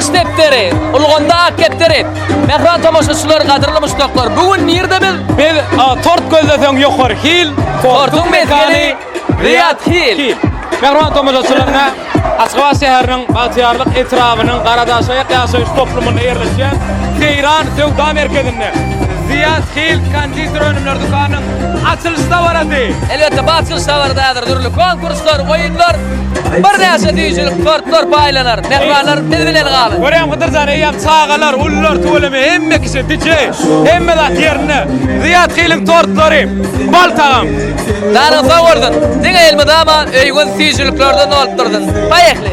Baş depteri, Ulganda Akepteri. Mehran tomoşaçylar, gadyrly muştaklar. Bugün nerede Biz tort gözlesen ýokary hil, Tortun mezgili Riyad Hil. Mehran tomoşaçylaryna Aşgabat şäheriniň Bagtyarlyk etrabynyň Garadaşaýa ýaşaýyş toplumyna ýerleşen Seyran Sewda merkezinde Riyad Hil konditor önümler dükanynyň açylışda barady. Elbette batılışda var dädir, türlü konkurslar, oýunlar. Bir näçe diýjilik tortlar paýlanar. Mehmanlar bilbilen galy. Görýän Gydyrjan eýem çağalar, ullar töleme hemme kişi diçe, hemme zat ýerine Riyad Hil'in tortlary, bal tagam. Dana fawrdyn. Diňe elmedama öýgün diýjiliklerden olturdyn. Paýekli.